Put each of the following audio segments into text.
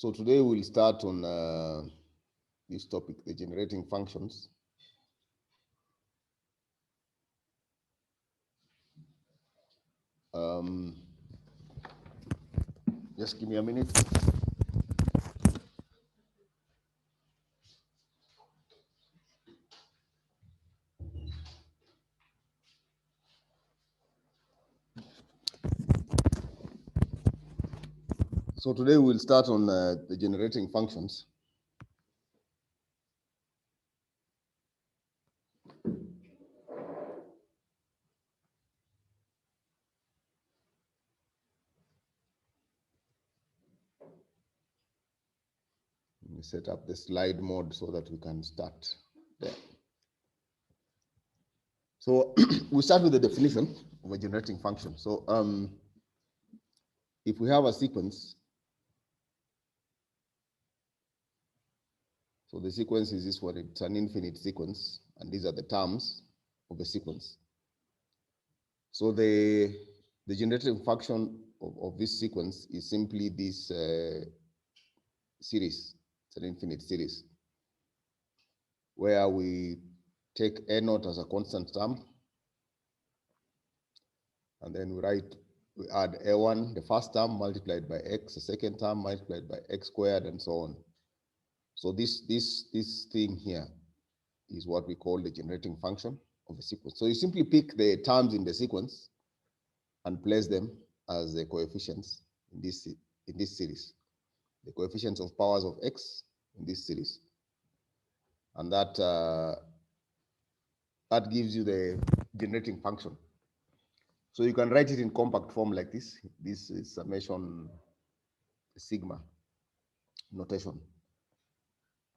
So today we'll start on this topic, the generating functions. Just give me a minute. So today we'll start on the generating functions. Let me set up the slide mode so that we can start there. So we start with the definition of a generating function. So if we have a sequence, so the sequence is this one, it's an infinite sequence, and these are the terms of the sequence. So the generating function of this sequence is simply this series. It's an infinite series where we take a naught as a constant term, and then we add a1, the first term, multiplied by x, the second term multiplied by x squared, and so on. So this thing here is what we call the generating function of the sequence. So you simply pick the terms in the sequence and place them as the coefficients in this series, the coefficients of powers of x in this series, and that gives you the generating function. So you can write it in compact form like this. This is summation sigma notation.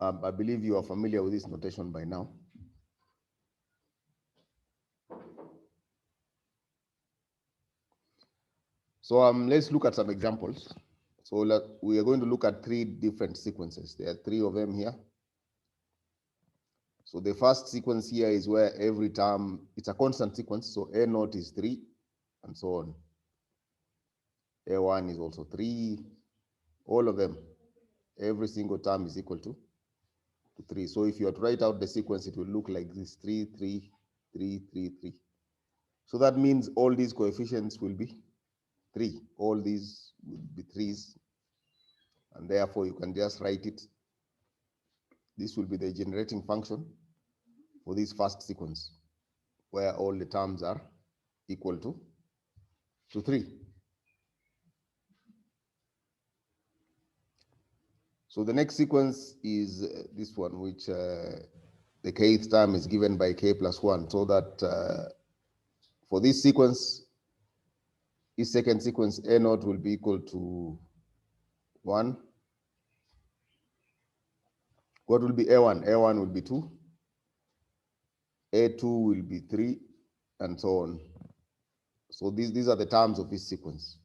I believe you are familiar with this notation by now. So let's look at some examples. So we are going to look at three different sequences. There are three of them here. So the first sequence here is where every term, it's a constant sequence. So a naught is 3 and so on. A1 is also 3, all of them. Every single term is equal to 3. So if you are to write out the sequence, it will look like this: 3, 3, 3, 3, 3. So that means all these coefficients will be 3. All these will be 3s. And therefore, you can just write it. This will be the generating function for this first sequence, where all the terms are equal to 3. So the next sequence is this one, which the kth term is given by k plus 1, so that for this sequence, this second sequence, a naught will be equal to 1. What will be a1? A1 will be 2. A2 will be 3, and so on. So these are the terms of this sequence.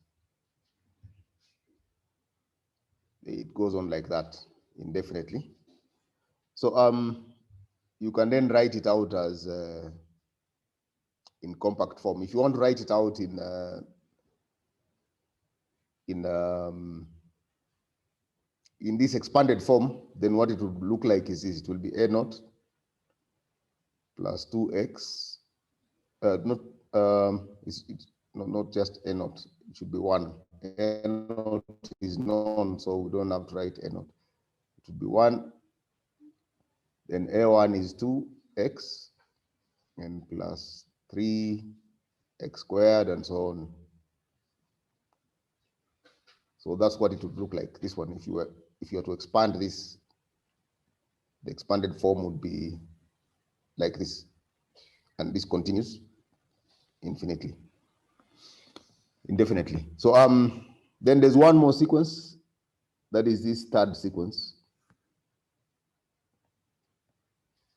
It goes on like that indefinitely. So you can then write it out as in compact form. If you want to write it out in this expanded form, then what it would look like is this. It will be a naught plus 2x. Not just a naught. It should be 1. A naught is known, so we don't have to write a naught. It should be 1. Then a1 is 2x and plus 3x squared, and so on. So that's what it would look like. This one, if you were to expand this, the expanded form would be like this, and this continues indefinitely. So then there's one more sequence, that is this third sequence.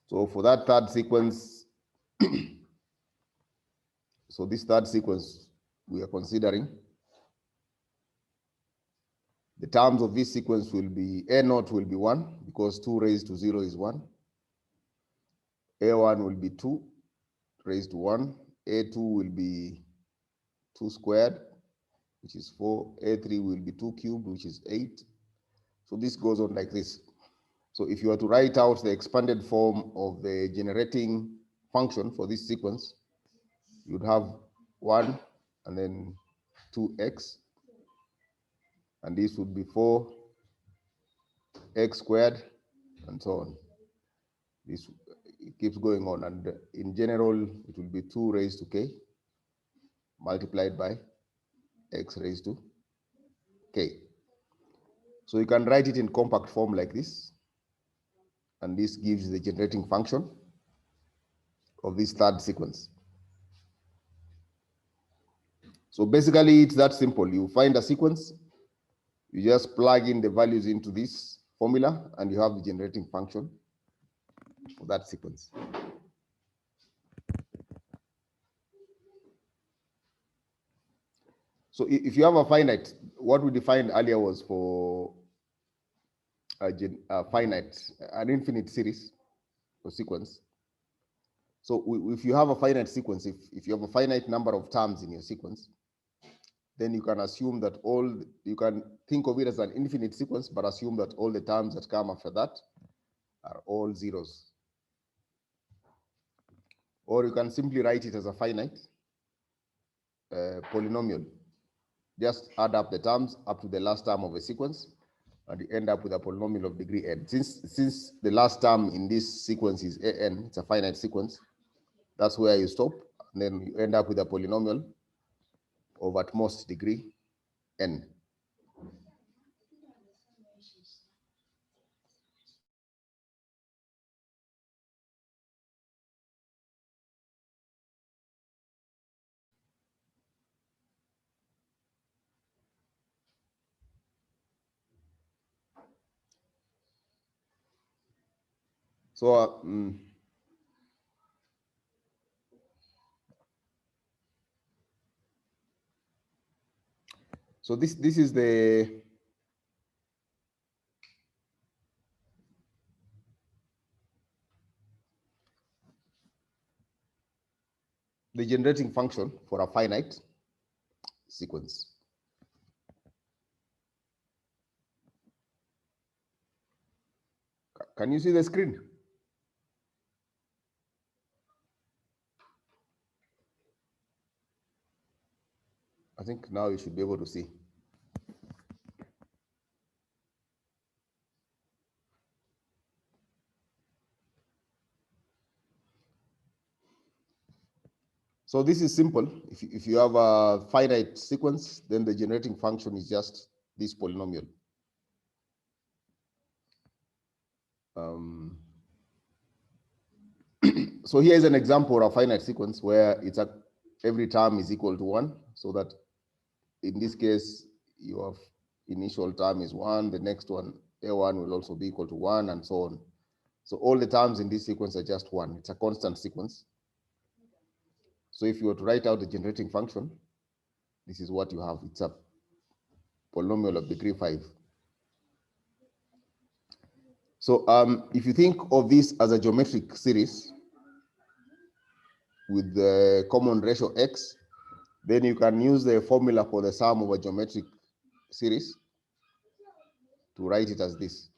So for that third sequence, so this third sequence we are considering, the terms of this sequence will be a naught will be 1, because 2 raised to 0 is 1. A1 will be 2 raised to 1. A2 will be 2 squared, which is 4. A3 will be 2 cubed, which is 8. So this goes on like this. So if you were to write out the expanded form of the generating function for this sequence, you'd have 1 and then 2x, and this would be 4x squared, and so on. This it keeps going on, and in general, it will be 2 raised to k multiplied by x raised to k. So you can write it in compact form like this, and this gives the generating function of this third sequence. So basically, it's that simple. You find a sequence, you just plug in the values into this formula, and you have the generating function for that sequence. So if you have a finite, what we defined earlier was for a finite, an infinite series or sequence. So if you have a finite sequence, if you have a finite number of terms in your sequence, then you can assume that you can think of it as an infinite sequence, but assume that all the terms that come after that are all zeros. Or you can simply write it as a finite polynomial. Just add up the terms up to the last term of a sequence, and you end up with a polynomial of degree n. Since the last term in this sequence is an, it's a finite sequence, that's where you stop, and then you end up with a polynomial of at most degree n. So so this is the generating function for a finite sequence. Can you see the screen? I think now you should be able to see. So this is simple. If you have a finite sequence, then the generating function is just this polynomial. So here is an example of a finite sequence where every term is equal to 1, so that in this case, your initial term is 1, the next one, a1, will also be equal to 1, and so on. So all the terms in this sequence are just 1. It's a constant sequence. So if you were to write out the generating function, this is what you have. It's a polynomial of degree 5. So if you think of this as a geometric series with the common ratio x, then you can use the formula for the sum of a geometric series to write it as this.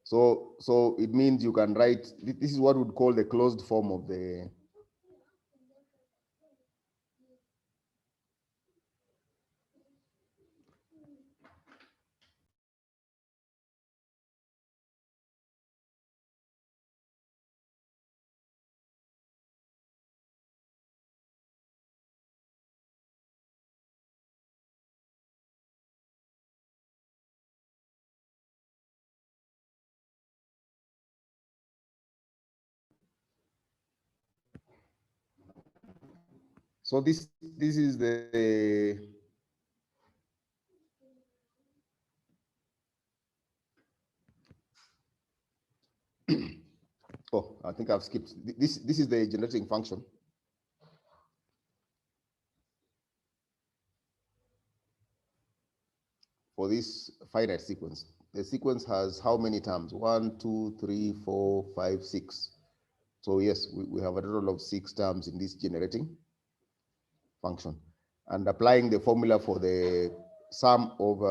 So it means you can write, this is what we would call the closed form of the so this is the oh, I think I've skipped this is the generating function for this finite sequence. The sequence has how many terms? 1, 2, 3, 4, 5, 6. So yes, we have a total of 6 terms in this generating function. And applying the formula for the sum of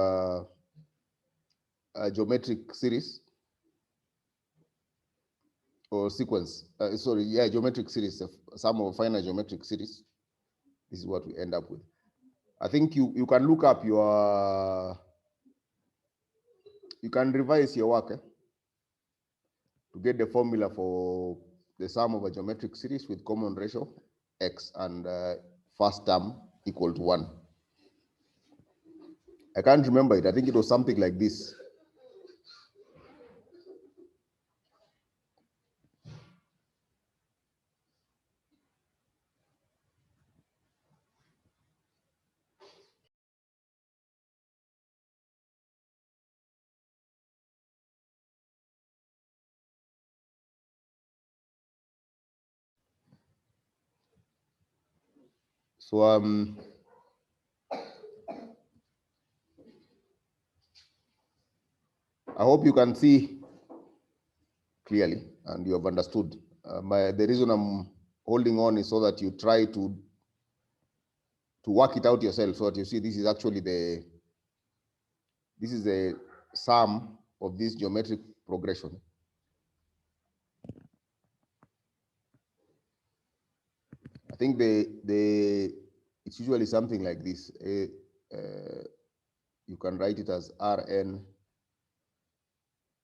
a geometric series or sequence. Geometric series, sum of finite geometric series. This is what we end up with. I think you can look up you can revise your work to get the formula for the sum of a geometric series with common ratio x and first term equal to 1. I can't remember it. I think it was something like this. So I hope you can see clearly and you have understood. The reason I'm holding on is so that you try to work it out yourself, so that you see this is actually the sum of this geometric progression. I think it's usually something like this. You can write it as Rn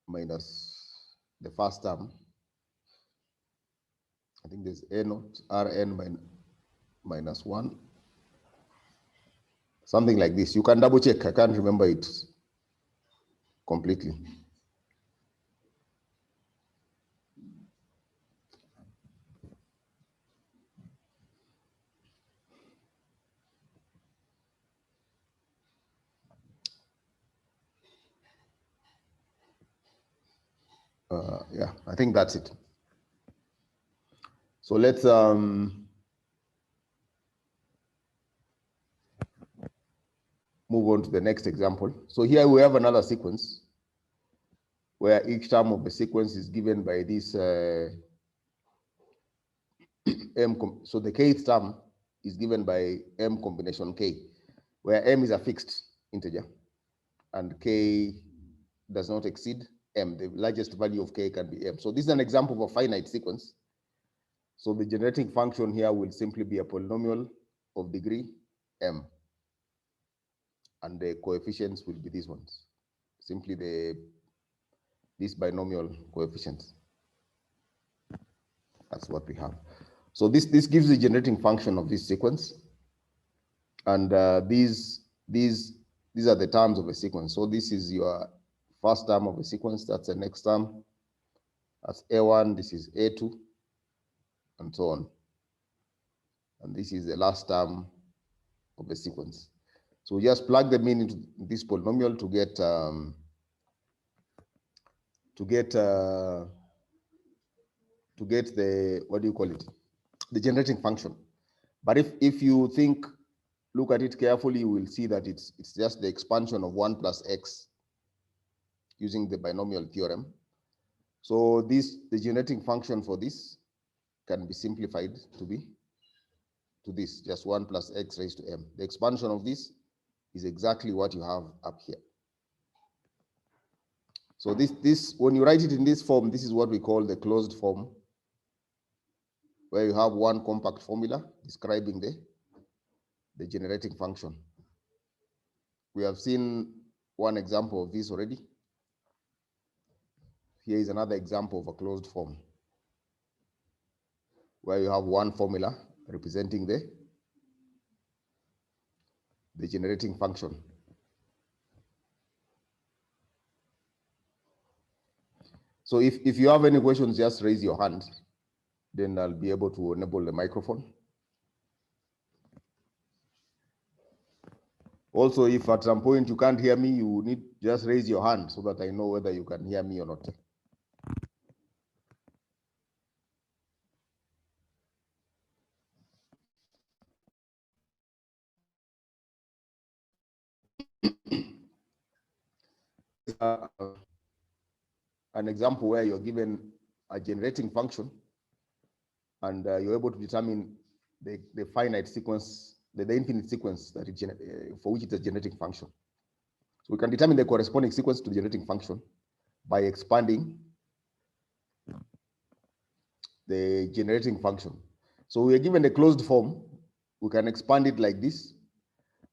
minus the first term. I think there's A naught Rn minus 1. Something like this. You can double check. I can't remember it completely. Yeah, I think that's it. So let's move on to the next example. So here we have another sequence where each term of the sequence is given by this m. So the kth term is given by m combination k, where m is a fixed integer and k does not exceed m. The largest value of k can be m. So this is an example of a finite sequence. So the generating function here will simply be a polynomial of degree m, and the coefficients will be these ones, simply these binomial coefficients. That's what we have. So this gives the generating function of this sequence, and these are the terms of a sequence. So this is your first term of a sequence. That's the next term. That's A1. This is A2, and so on. And this is the last term of the sequence. So we just plug them into this polynomial to get the, what do you call it, the generating function. But if you look at it carefully, you will see that it's just the expansion of 1 plus x using the binomial theorem. So the generating function for this can be simplified to this, just 1 plus x raised to m. The expansion of this is exactly what you have up here. So this when you write it in this form, this is what we call the closed form, where you have one compact formula describing the generating function. We have seen one example of this already. Here is another example of a closed form, where you have one formula representing the generating function. So if you have any questions, just raise your hand, then I'll be able to enable the microphone. Also, if at some point you can't hear me, you need just raise your hand so that I know whether you can hear me or not. An example where you're given a generating function and you're able to determine the finite sequence, the infinite sequence that for which it's a generating function. So we can determine the corresponding sequence to the generating function by expanding the generating function. So we are given a closed form, we can expand it like this,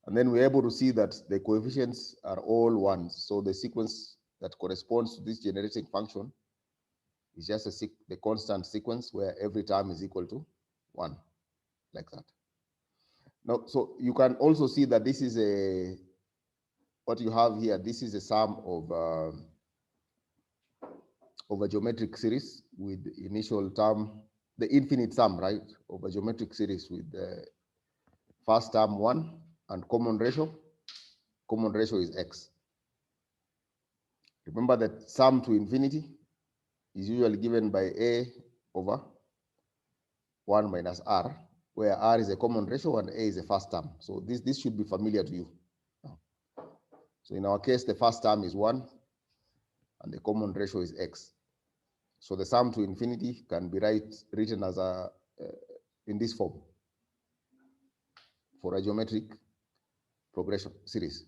and then we're able to see that the coefficients are all ones. So the sequence that corresponds to this generating function is just the constant sequence where every term is equal to 1, like that. Now, so you can also see that this is what you have here, this is a sum of a geometric series with initial term, the infinite sum, right, of a geometric series with the first term 1 and common ratio. Common ratio is x. Remember that sum to infinity is usually given by a over 1 minus r, where r is a common ratio and a is a first term. So this should be familiar to you. So in our case, the first term is 1 and the common ratio is x. So the sum to infinity can be written as in this form for a geometric progression series.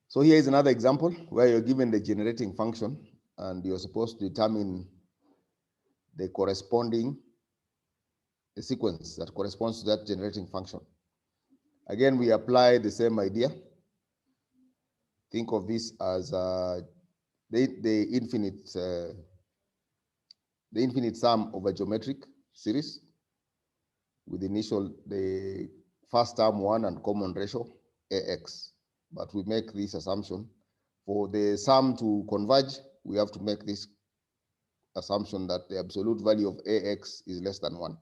So here is another example where you're given the generating function and you're supposed to determine the corresponding sequence that corresponds to that generating function. Again, we apply the same idea. Think of this as the infinite sum of a geometric series with the first term 1 and common ratio ax. But we make this assumption for the sum to converge. We have to make this assumption that the absolute value of ax is less than 1.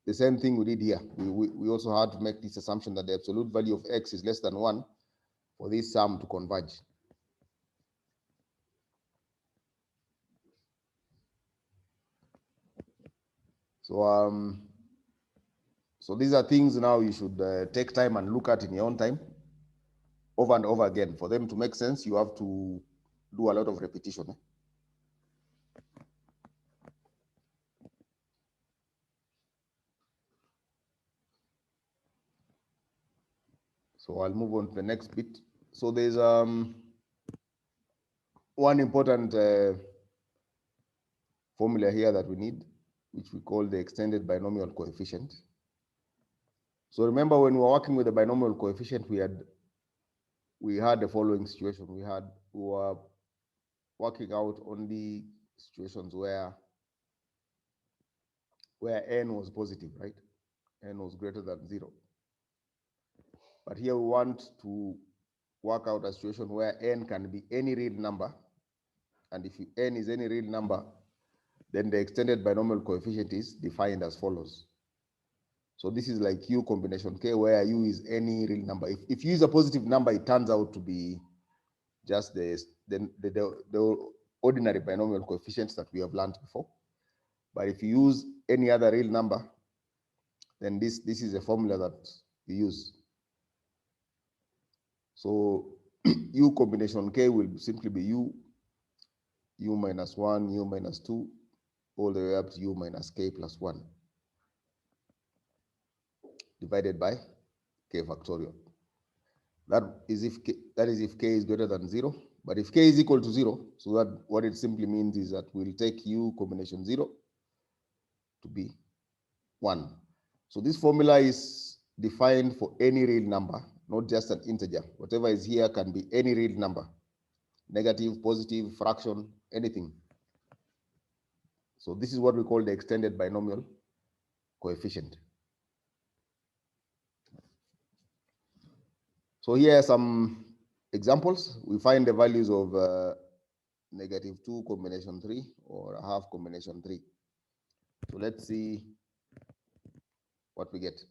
The same thing we did here. We also had to make this assumption that the absolute value of x is less than 1 for this sum to converge. So these are things now you should take time and look at in your own time, over and over again. For them to make sense, you have to do a lot of repetition. So I'll move on to the next bit. So there's one important formula here that we need, which we call the extended binomial coefficient. So remember, when we were working with the binomial coefficient, we had the following situation. We were working out only situations where n was positive, right? N was greater than 0. But here we want to work out a situation where n can be any real number. And if n is any real number, then the extended binomial coefficient is defined as follows. So this is like U combination K, where U is any real number. If U is a positive number, it turns out to be just the ordinary binomial coefficients that we have learned before. But if you use any other real number, then this is a formula that we use. So U combination K will simply be U minus 1, U minus 2, all the way up to U minus K plus 1, divided by K factorial. That is if K is greater than 0. But if K is equal to 0, so that what it simply means is that we'll take U combination 0 to be 1. So this formula is defined for any real number, not just an integer. Whatever is here can be any real number, negative, positive, fraction, anything. So this is what we call the extended binomial coefficient. So here are some examples. We find the values of -2 combination 3 or a half combination 3. So let's see what we get.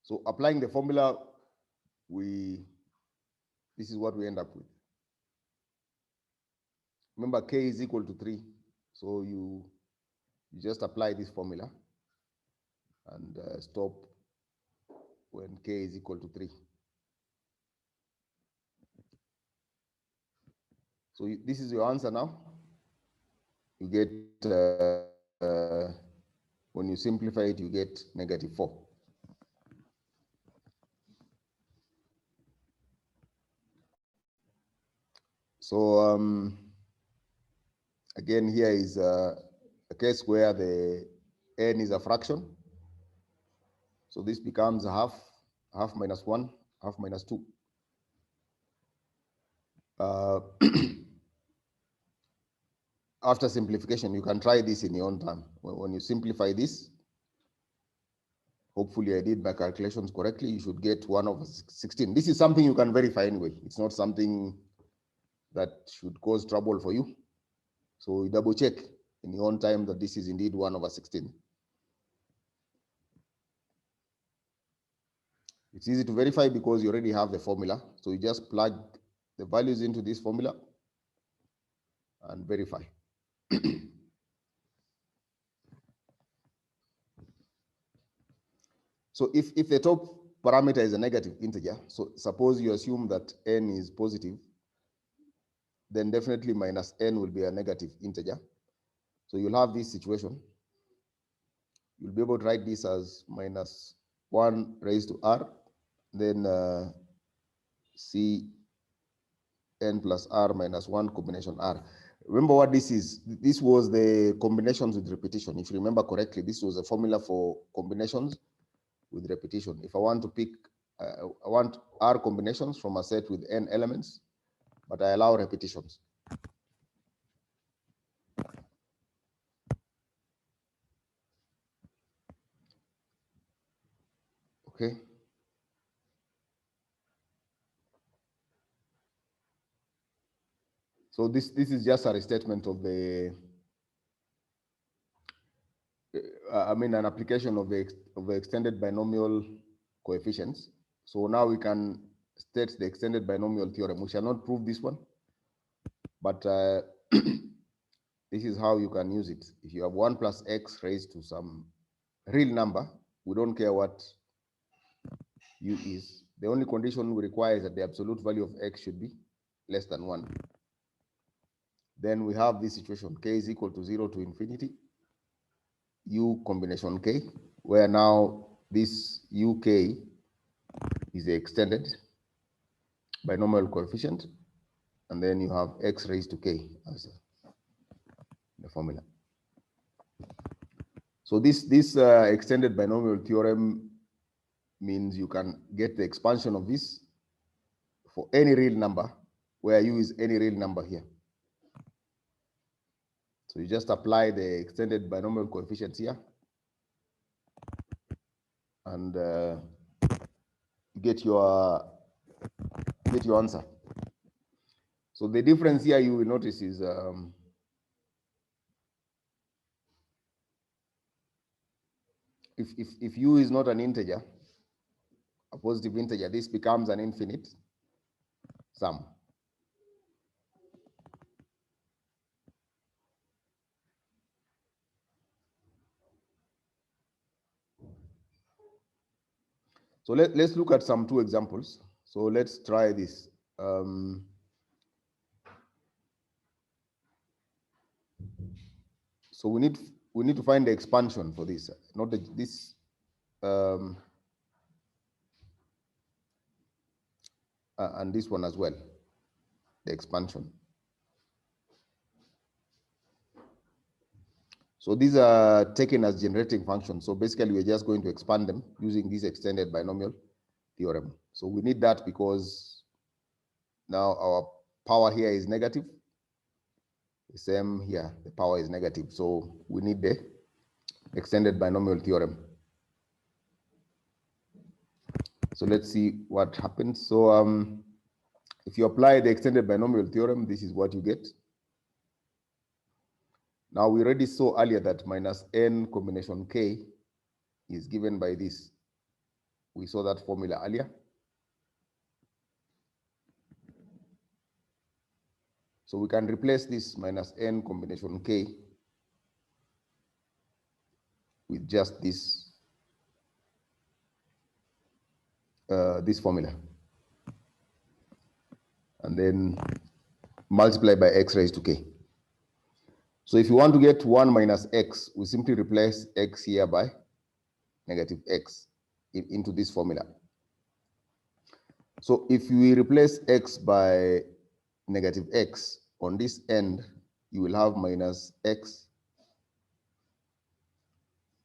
So applying the formula, this is what we end up with. Remember, K is equal to 3. So you just apply this formula and stop when K is equal to 3. So this is your answer now. you get, when you simplify it, you get -4. So again, here is a case where the n is a fraction. So this becomes half minus 1, half minus 2. After simplification, you can try this in your own time. When you simplify this, hopefully I did my calculations correctly, you should get 1/16. This is something you can verify anyway. It's not something that should cause trouble for you. So you double check in your own time that this is indeed 1/16. It's easy to verify because you already have the formula. So you just plug the values into this formula and verify. So if the top parameter is a negative integer, so suppose you assume that n is positive, then definitely minus n will be a negative integer. So you'll have this situation. You'll be able to write this as -1 raised to r, then c n plus r minus 1 combination r. Remember what this is. This was the combinations with repetition. If you remember correctly, this was a formula for combinations with repetition. If I want to pick, I want r combinations from a set with n elements, but I allow repetitions. Okay. So this is just a restatement of the, an application of the extended binomial coefficients. So now we can state the extended binomial theorem. We shall not prove this one, but this is how you can use it. If you have 1 plus x raised to some real number, we don't care what u is. The only condition we require is that the absolute value of x should be less than 1. Then we have this situation, k is equal to 0 to infinity, u combination k, where now this uk is the extended binomial coefficient, and then you have x raised to k as the formula. So this extended binomial theorem means you can get the expansion of this for any real number, where u is any real number here. So you just apply the extended binomial coefficients here, and get your answer. So the difference here you will notice is if u is not an integer, a positive integer, this becomes an infinite sum. So let's look at some 2 examples. So let's try this. So we need to find the expansion for this, not this. And this one as well, the expansion. So these are taken as generating functions. So basically, we're just going to expand them using this extended binomial theorem. So we need that because now our power here is negative. The same here, the power is negative. So we need the extended binomial theorem. So let's see what happens. So if you apply the extended binomial theorem, this is what you get. Now we already saw earlier that minus n combination k is given by this. We saw that formula earlier. So we can replace this minus n combination k with just this this formula, and then multiply by x raised to k. So if you want to get 1 minus x, we simply replace x here by negative x into this formula. So if we replace x by negative x, on this end, you will have minus x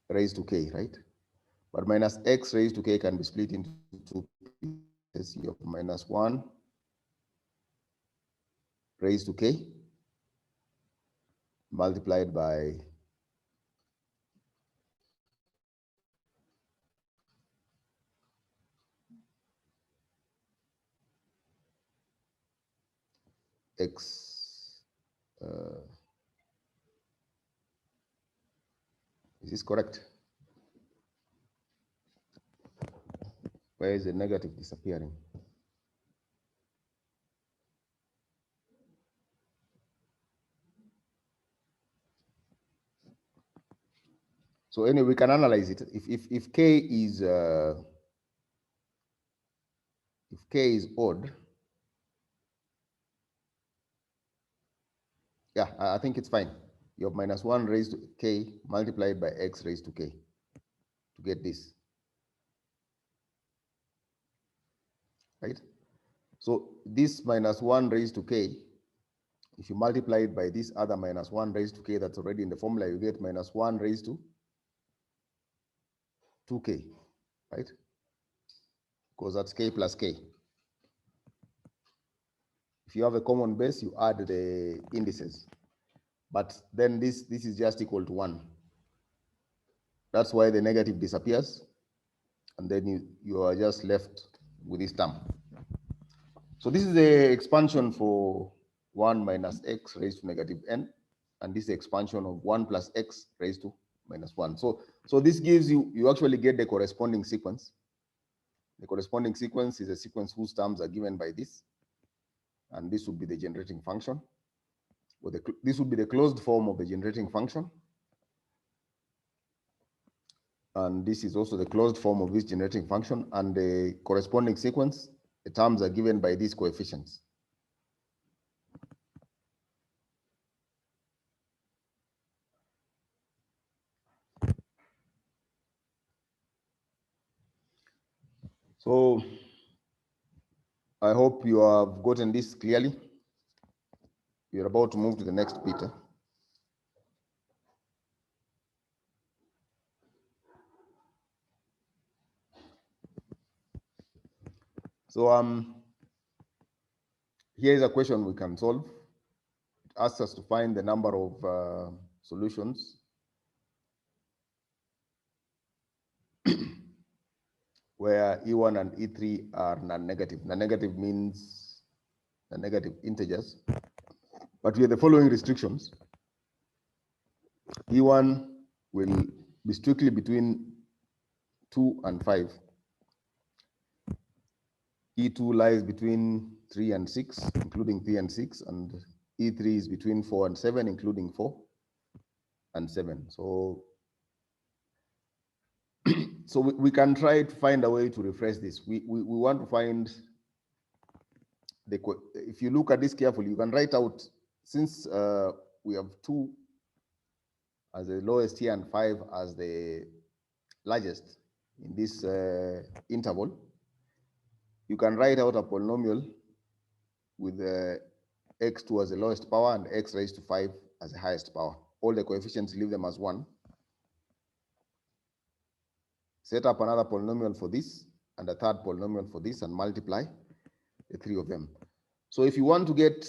raised to k, right? But minus x raised to k can be split into two pieces. You have minus 1 raised to k multiplied by x. Is this correct? Where is the negative disappearing? So anyway, we can analyze it. If k is odd, yeah, I think it's fine. You have minus 1 raised to k multiplied by x raised to k to get this, right? So this minus 1 raised to k, if you multiply it by this other minus 1 raised to k that's already in the formula, you get minus 1 raised to 2k, right? Because that's k plus k. If you have a common base, you add the indices. But then this is just equal to 1. That's why the negative disappears. And then you are just left with this term. So this is the expansion for 1 minus x raised to negative n. And this is the expansion of 1 plus x raised to minus 1. So this gives you actually get the corresponding sequence. The corresponding sequence is a sequence whose terms are given by this. And this would be the generating function. Or this would be the closed form of the generating function. And this is also the closed form of this generating function. And the corresponding sequence, the terms are given by these coefficients. So I hope you have gotten this clearly. We're about to move to the next bit. So here is a question we can solve. It asks us to find the number of solutions where E1 and E3 are non-negative. Non-negative means the negative integers. But we have the following restrictions. E1 will be strictly between 2 and 5. E2 lies between 3 and 6, including 3 and 6, and E3 is between 4 and 7, including 4 and 7. So we can try to find a way to refresh this. We want to find if you look at this carefully, you can write out, since we have 2 as the lowest here and 5 as the largest in this interval, you can write out a polynomial with x2 as the lowest power and x raised to 5 as the highest power. All the coefficients, leave them as 1. Set up another polynomial for this and a third polynomial for this and multiply the 3 of them. So if you want to get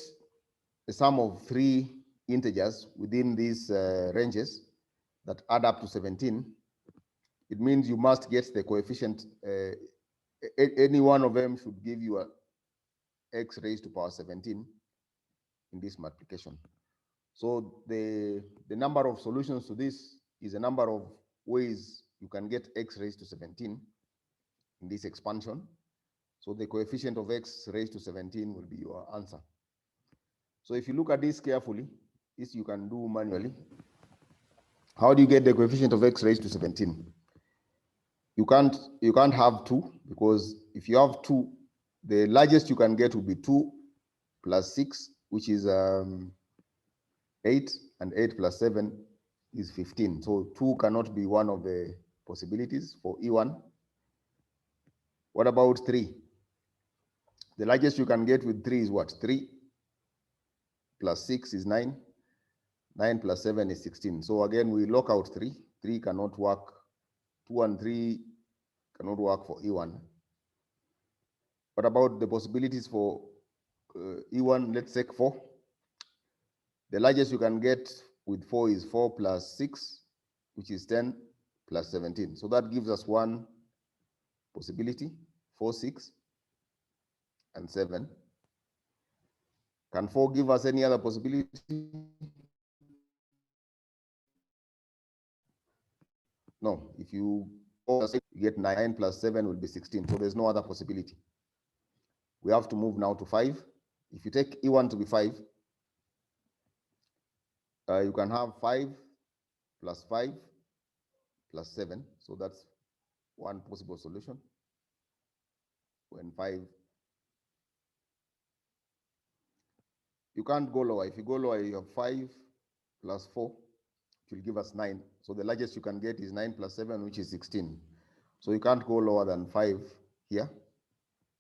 the sum of 3 integers within these ranges that add up to 17, it means you must get the coefficient. Any one of them should give you a x raised to power 17 in this multiplication. So the number of solutions to this is a number of ways you can get x raised to 17 in this expansion. So the coefficient of x raised to 17 will be your answer. So if you look at this carefully, this you can do manually. How do you get the coefficient of x raised to 17? You can't have 2, because if you have 2, the largest you can get will be 2 plus 6, which is 8, and 8 plus 7 is 15. So 2 cannot be one of the possibilities for E1. What about 3? The largest you can get with 3 is what? 3 plus 6 is 9. 9 plus 7 is 16. So again, we lock out 3. 3 cannot work. 2 and 3 cannot work for E1. What about the possibilities for E1? Let's take 4. The largest you can get with 4 is 4 plus 6, which is 10 plus 17. So that gives us one possibility, 4, 6, and 7. Can 4 give us any other possibility? No. If you get 9 plus 7 will be 16. So there's no other possibility. We have to move now to 5. If you take E1 to be 5, you can have 5 plus 5 plus 7. So that's one possible solution. When 5, you can't go lower. If you go lower, you have 5 plus 4, which will give us 9. So the largest you can get is 9 plus 7, which is 16. So you can't go lower than 5 here,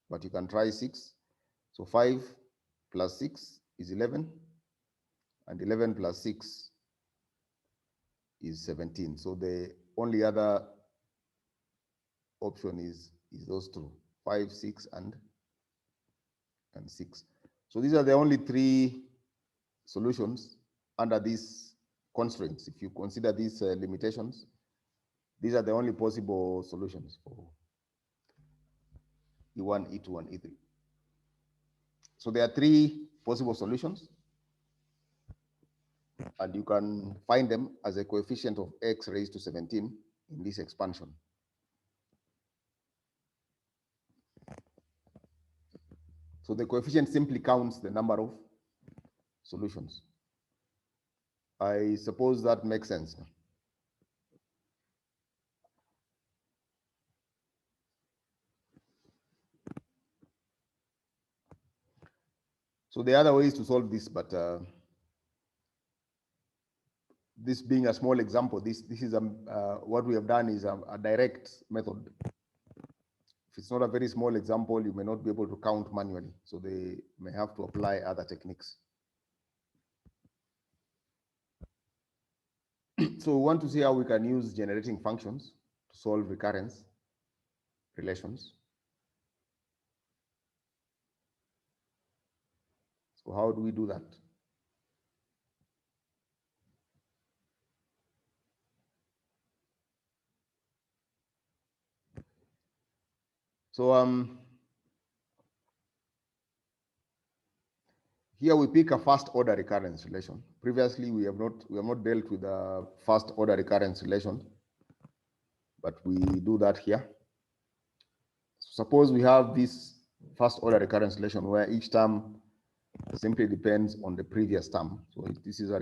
but you can try 6. So 5 plus 6 is 11, and 11 plus 6 is 17. So the only other option is those two, 5, 6, and 6. So these are the only 3 solutions under these constraints. If you consider these limitations, these are the only possible solutions for E1, E2, and E3. So there are 3 possible solutions, and you can find them as a coefficient of x raised to 17 in this expansion. So the coefficient simply counts the number of solutions. I suppose that makes sense. So there are other ways to solve this, but this being a small example, this is what we have done is a direct method. If it's not a very small example, you may not be able to count manually, so they may have to apply other techniques. So we want to see how we can use generating functions to solve recurrence relations. So how do we do that? So here we pick a first order recurrence relation. Previously we have not dealt with a first order recurrence relation, but we do that here. So suppose we have this first order recurrence relation where each term simply depends on the previous term. So this is a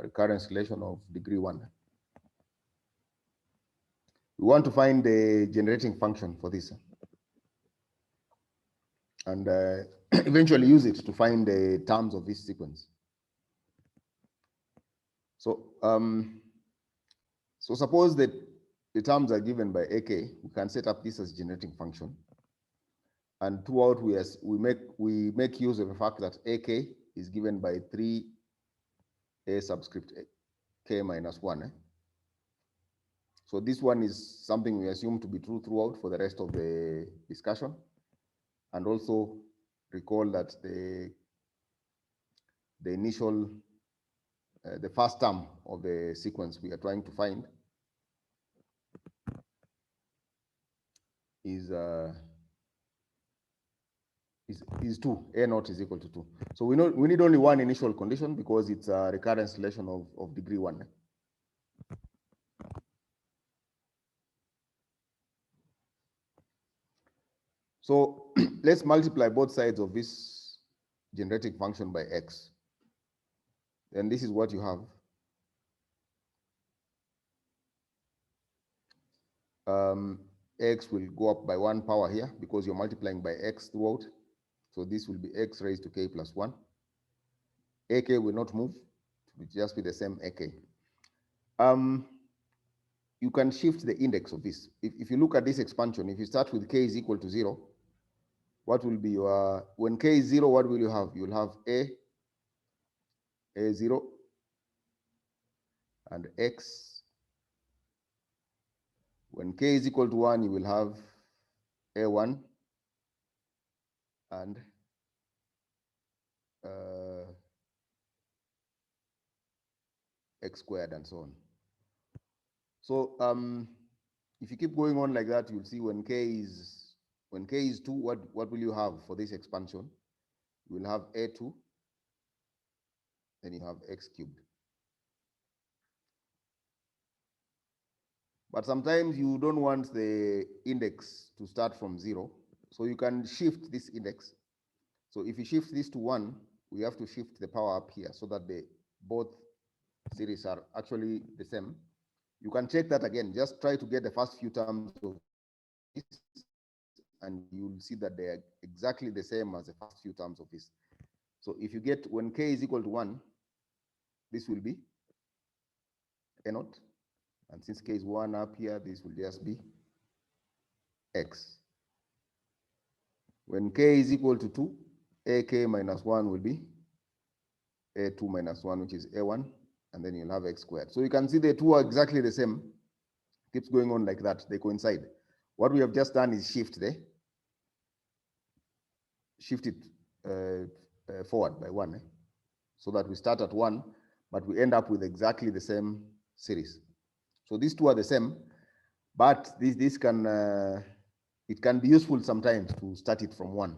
recurrence relation of degree 1. We want to find the generating function for this, and eventually use it to find the terms of this sequence. So so suppose that the terms are given by AK. We can set up this as generating function, and throughout we make use of the fact that AK is given by 3A subscript K minus 1. So this one is something we assume to be true throughout for the rest of the discussion. And also recall that the initial, the first term of the sequence we are trying to find is 2. A naught is equal to 2. So we need only one initial condition because it's a recurrence relation of degree 1. So let's multiply both sides of this generating function by x. And this is what you have. X will go up by 1 power here because you're multiplying by x throughout. So this will be x raised to k plus 1. AK will not move, will just be the same AK. You can shift the index of this. If you look at this expansion, if you start with k is equal to 0, what will be your, when k is 0, what will you have? You will have A0 and X. When k is equal to 1, you will have A1 and X squared and so on. So if you keep going on like that, you'll see when k is 2, what will you have for this expansion? You will have A2, then you have X cubed. But sometimes you don't want the index to start from 0, so you can shift this index. So if you shift this to 1, we have to shift the power up here so that both series are actually the same. You can check that again. Just try to get the first few terms of this, and you'll see that they are exactly the same as the first few terms of this. So if you get, when k is equal to 1, this will be A0. And since k is 1 up here, this will just be X. When k is equal to 2, AK minus 1 will be A2 minus 1, which is A1, and then you'll have X squared. So you can see the two are exactly the same. Keeps going on like that, they coincide. What we have just done is shift it forward by 1, so that we start at 1, but we end up with exactly the same series. So these two are the same, but this can it can be useful sometimes to start it from 1.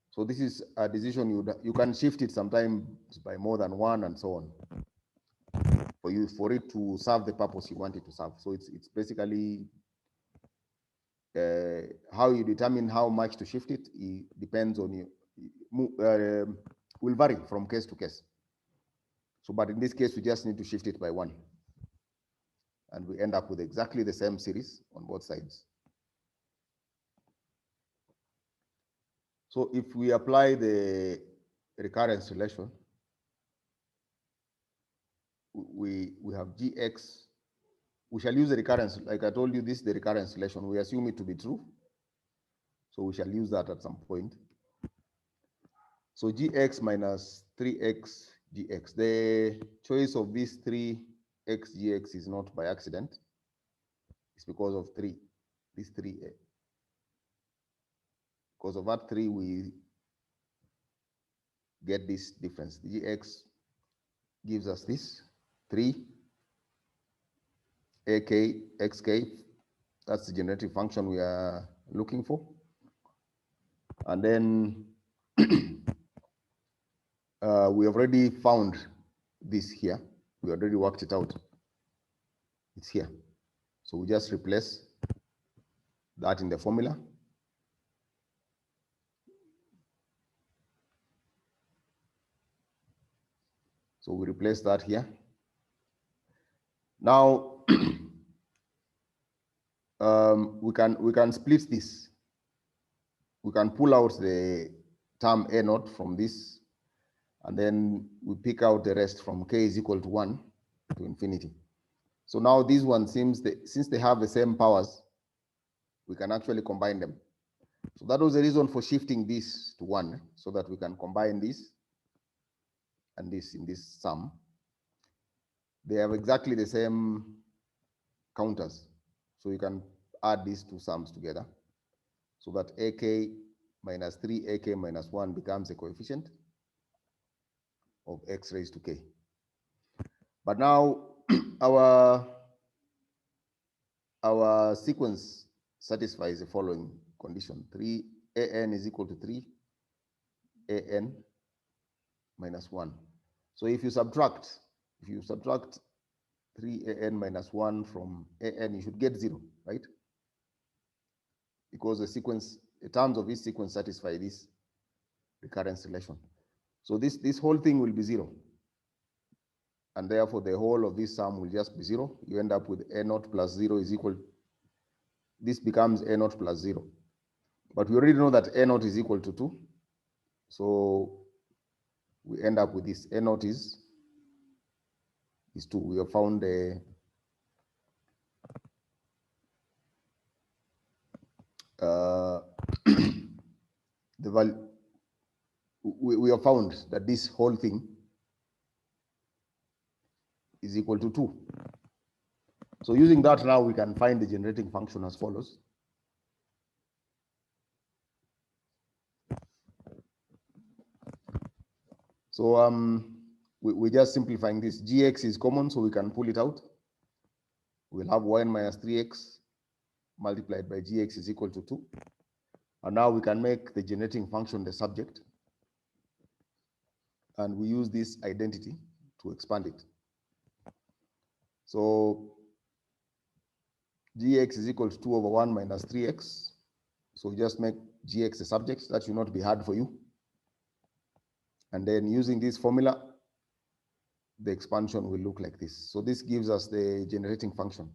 So this is a decision you can shift it sometimes by more than 1 and so on, for it to serve the purpose you want it to serve. So it's basically how you determine how much to shift it. It depends on you. Will vary from case to case. So, but in this case, we just need to shift it by 1, and we end up with exactly the same series on both sides. So if we apply the recurrence relation, we have Gx. We shall use the recurrence, like I told you, this is the recurrence relation. We assume it to be true, so we shall use that at some point. So Gx minus 3x Gx. The choice of these 3x Gx is not by accident. It's because of this 3a. Because of that 3, we get this difference. The Gx gives us this 3 ak xk. That's the generative function we are looking for. And then we have already found this here. We already worked it out. It's here. So we just replace that in the formula. So we replace that here. Now we can split this. We can pull out the term A0 from this, and then we pick out the rest from k is equal to 1 to infinity. So now these ones, since they have the same powers, we can actually combine them. So that was the reason for shifting this to 1, so that we can combine this and this in this sum. They have exactly the same counters. So you can add these two sums together, so that AK minus 3, AK minus 1 becomes a coefficient of x raised to k. But now our sequence satisfies the following condition: 3an is equal to 3an minus 1. So if you subtract 3an minus 1 from an, you should get 0, right? Because the terms of this sequence satisfy this recurrence relation. So this whole thing will be 0. And therefore, the whole of this sum will just be 0. You end up with A0 plus 0 is equal. This becomes A0 plus 0. But we already know that A0 is equal to 2. So we end up with this. A naught is 2. We have found the the value. We have found that this whole thing is equal to 2. So using that now, we can find the generating function as follows. So we're just simplifying this. Gx is common, so we can pull it out. We'll have 1 minus 3x multiplied by gx is equal to 2. And now we can make the generating function the subject. And we use this identity to expand it. So gx is equal to 2 over 1 minus 3x. So just make gx the subject. That should not be hard for you. And then using this formula, the expansion will look like this. So this gives us the generating function.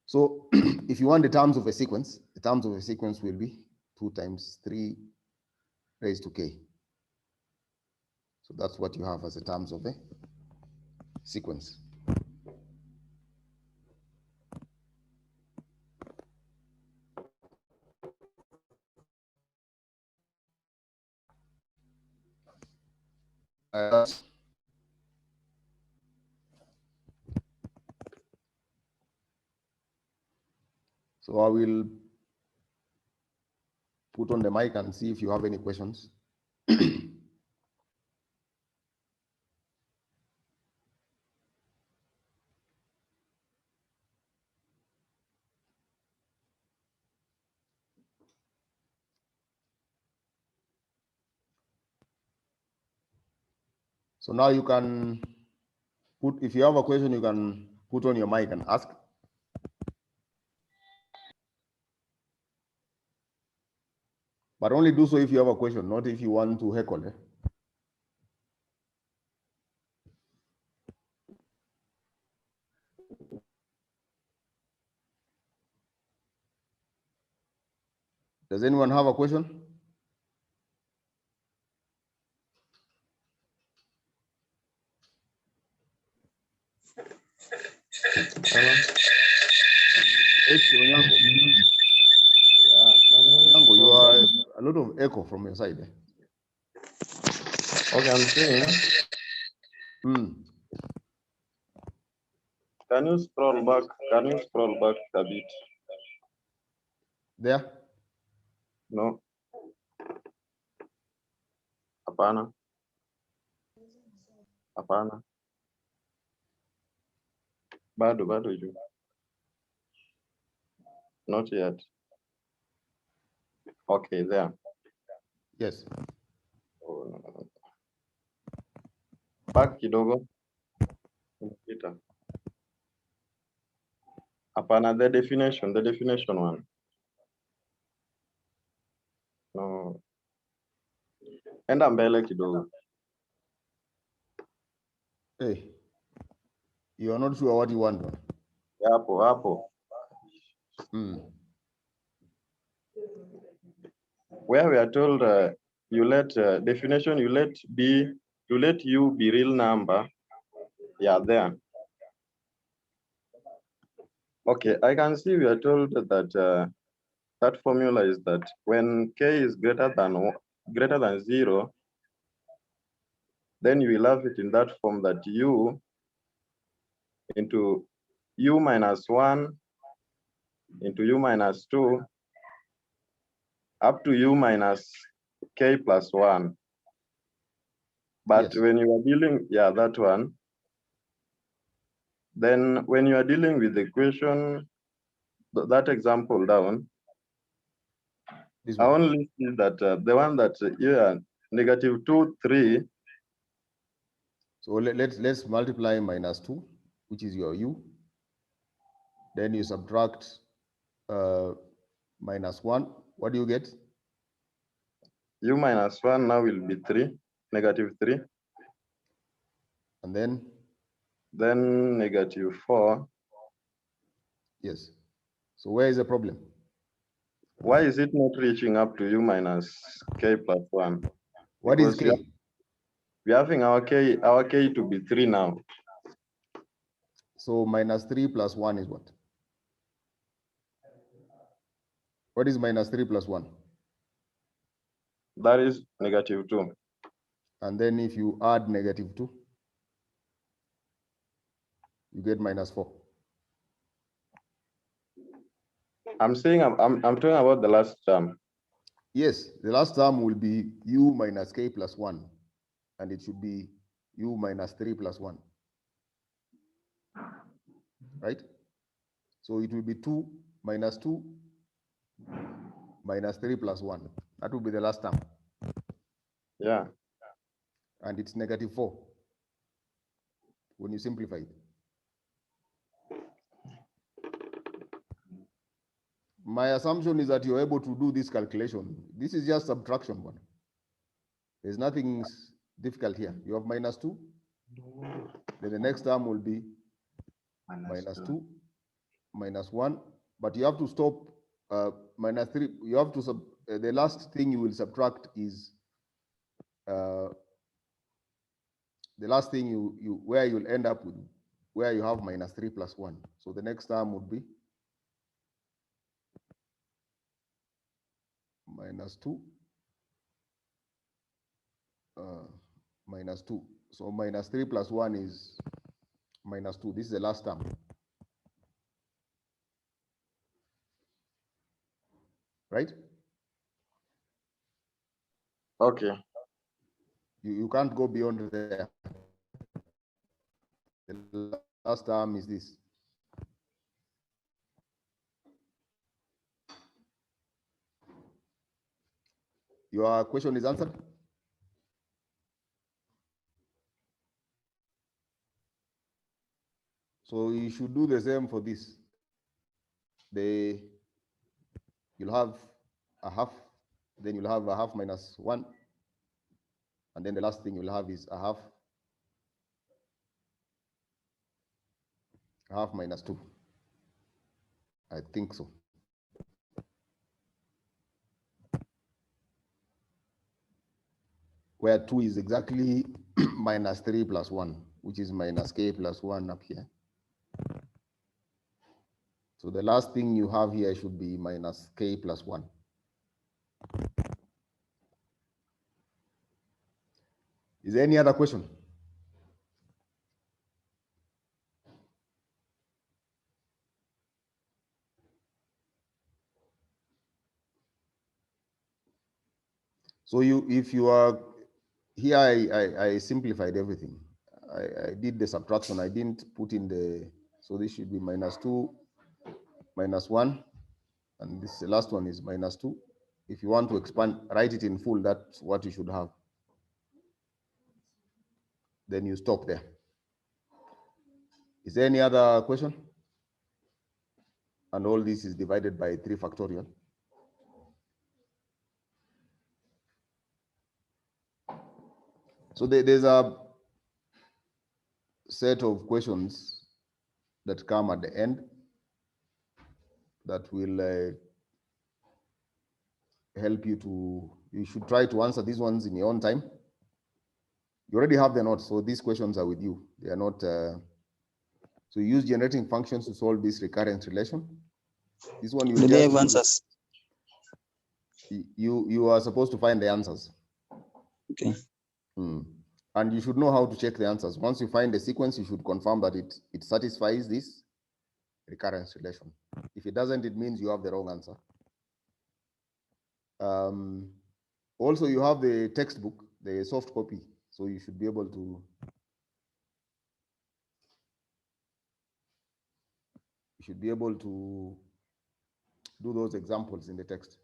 So if you want the terms of a sequence, the terms of a sequence will be 2 times 3 raised to k. So that's what you have as the terms of a sequence. So I will put on the mic and see if you have any questions. So now you can put, if you have a question, you can put on your mic and ask. But only do so if you have a question, not if you want to heckle. Does anyone have a question? Hello. Onyango. Yeah, can you Onyango, you are provide? a lot of echo from your side. Okay, I'm saying, can you scroll back? Can you scroll back a bit? There? No. Hapana. Hapana. Bado juu. Not yet. Okay, there. Yes. Oh, no. Back kidogo. Umepita. Hapana, the definition one. No. Enda mbele kidogo. Hey, you are not sure what you want. Hapo. Where we are told you let definition, you let u be real number. Yeah, there. Okay, I can see we are told that that formula is that when k is greater than 0, then you will have it in that form that u into u minus 1 into u minus 2 up to u minus k plus 1. But yes. when you are dealing, that one, then when you are dealing with the equation, that example down, I only see that the one that negative 2, 3. So let's multiply minus 2, which is your u. Then you subtract minus 1. What do you get? U minus 1 now will be 3, negative 3. And then? Then negative 4. Yes. So where is the problem? Why is it not reaching up to u minus k plus 1? What is Because K? we're having our K to be 3 now. So minus 3 plus 1 is what? What is minus 3 plus 1? That is -2. And then if you add -2, you get -4. I'm saying I'm talking about the last term. Yes, the last term will be u minus k plus 1, and it should be u minus 3 plus 1. Right? So it will be 2 minus 2 minus 3 plus 1. That will be the last term. Yeah. And it's -4 when you simplify it. My assumption is that you're able to do this calculation. This is just subtraction one. There's nothing difficult here. You have -2. Then the next term will be -2, -1. But you have to stop -3. You have to the last thing you will subtract is the last thing where you'll end up with where you have -3 plus 1. So the next term would be -2 -2. So -3 plus 1 is -2. This is the last term. Right? Okay. You can't go beyond there. The last term is this. Your question is answered? So you should do the same for this. You'll have a half, then you'll have a half minus 1, and then the last thing you'll have is a half minus 2. I think so. Where 2 is exactly -3 plus 1, which is minus k plus 1 up here. So the last thing you have here should be minus k plus 1. Is there any other question? So if you are here, I simplified everything. I did the subtraction. I didn't put in so this should be -2, -1, and this last one is -2. If you want to expand, write it in full. That's what you should have. Then you stop there. Is there any other question? And all this is divided by 3 factorial. So there's a set of questions that come at the end that will help you should try to answer these ones in your own time. You already have the notes, so these questions are with you. They are not, so you use generating functions to solve this recurrence relation. This one, do they have answers? You are supposed to find the answers. Okay. And you should know how to check the answers. Once you find the sequence, you should confirm that it satisfies this recurrence relation. If it doesn't, it means you have the wrong answer. Also, you have the textbook, the soft copy, so you should be able to do those examples in the text.